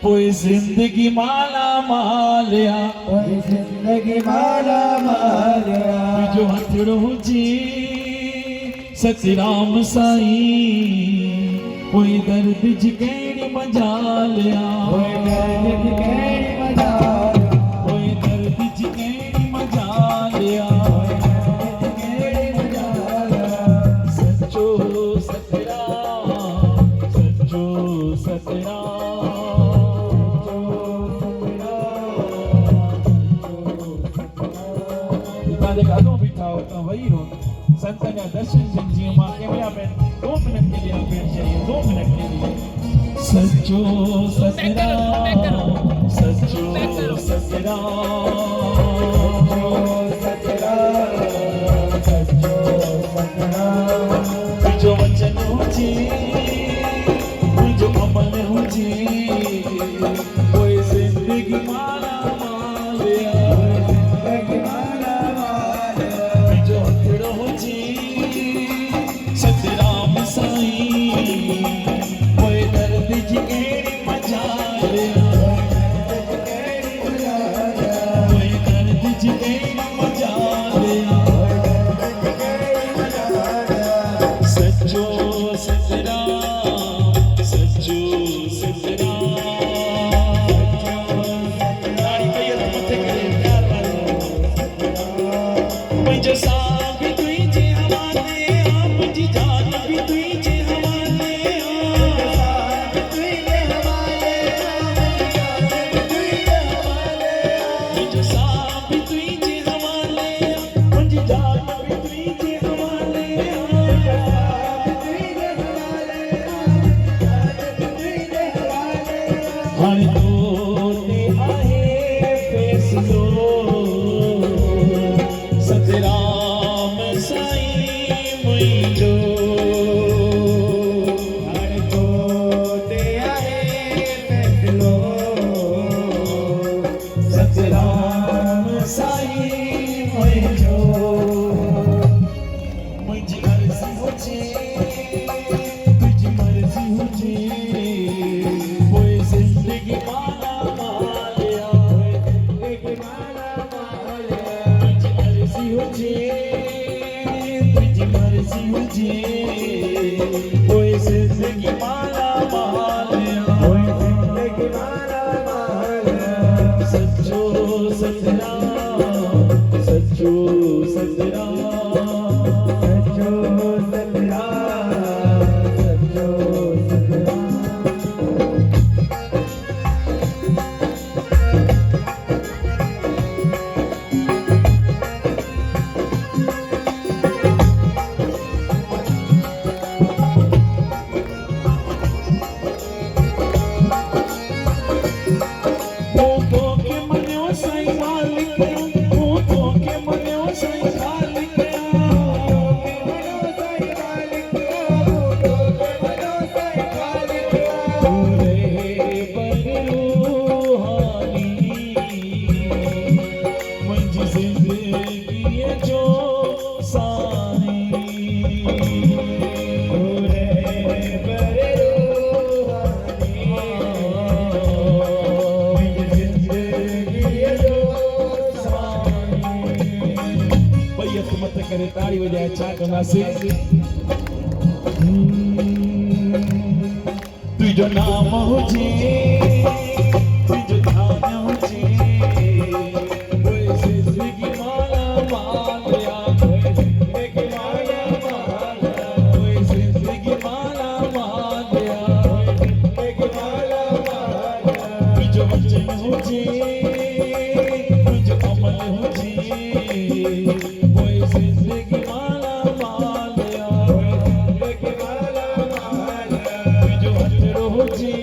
पोइ ज़िंदगी माला मालिया, पोइ ज़िंदगी माला मालिया। जो हथड़ो हुजे सतराम साईं, पोइ दर्द जी कहिड़ी मजालिया, पोइ दर्द जी कहिड़ी मजालिया, पोइ दर्द जी कहिड़ी मजालिया, कहिड़ी मजालिया। सच्चो सतराम, सच्चो सतराम, तव्हां जेका अॻो बीठा हो तव्हां वेही रहो, संतनि जा दर्शन थियनि। जीअं मां कंहिं महिल 2 मिनट के लिए पेश चाहिए, 2 मिनट के लिए। सच्चो सतराम, सच्चो सतराम, सच्चो सतराम। तुझो वचन हुजे, तुझो अमल हुजे, पोइ ज़िंदगी माला मालिया, ज़िंदगी माला मालिया। तुझो हथड़ो हुजे सतराम साईं, पोइ दर्द जी कहिड़ी मजालिया, पोइ दर्द जी कहिड़ी मजालिया। सच्चो सतराम, सच्चो सतराम। ताड़ी कई हथ मथे करे प्यार वारो। मुंहिंजो साह बि तुंहिंजे हवाले आ, मुंहिंजी जान बि तुंहिंजे हवाले आ, मुंहिंजो साह बि तुंहिंजे हवाले आ, मुंहिंजी जान बि तुंहिंजे हवाले आ। हाणे तो ते आहे फ़ैसिलो, सतराम साईं मुंहिंजो। हाणे तो ते आहे फ़ैसिलो, सतराम साईं मुंहिंजो। मुंहिंजी अर्ज़ी हुजे, तुंहिंजी मर्ज़ी हुजे, पोइ ज़िंदगी माला मालिया, ज़िंदगी माला मालिया। तुंहिंजी अर्ज़ी हुजे, तुंहिंजी मर्ज़ी हुजे, पोइ ज़िंदगी माला मालिया, पोइ ज़िंदगी माला मालिया। सच्चो सतराम, सच्चो सतराम, सच्चो सतराम, सच्चो सतराम। मूं तोखे मञियो साईं मालिक, मूं तोखे मञियो साईं मालिक, पूरे बरूहानी मुंहिंजी ज़िंदगीअ जो साईं, पूरे मुंहिंजी ज़िंदगीअ जो साईं। ॿई हथ मथे करे ताड़ी वॼाए छा कंदासीं? तुंहिंजो नाम हुजे, तुंहिंजो ध्यान हुजे, पोइ ज़िंदगी माला मालिया, पोइ ज़िंदगी माला मालिया, पोइ ज़िंदगी माला मालिया, पोइ ज़िंदगी माला मालिया। तुंहिंजो वचन हुजे, तुंहिंजो अमल हुजे, पोइ ज़िंदगी माला मालिया, पोइ ज़िंदगी माला मालिया। तुंहिंजो हथड़ो हुजे,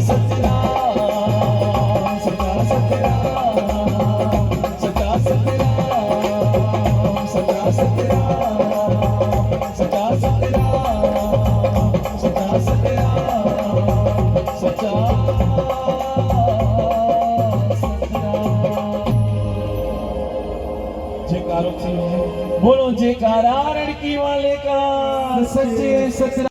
सतराम सचा सतराम सचा सतराम सचा सतराम सचा सतराम सचा सतराम सचा जयकारो बोलो जयकारा रणकी वाले का सच्चे सतराम।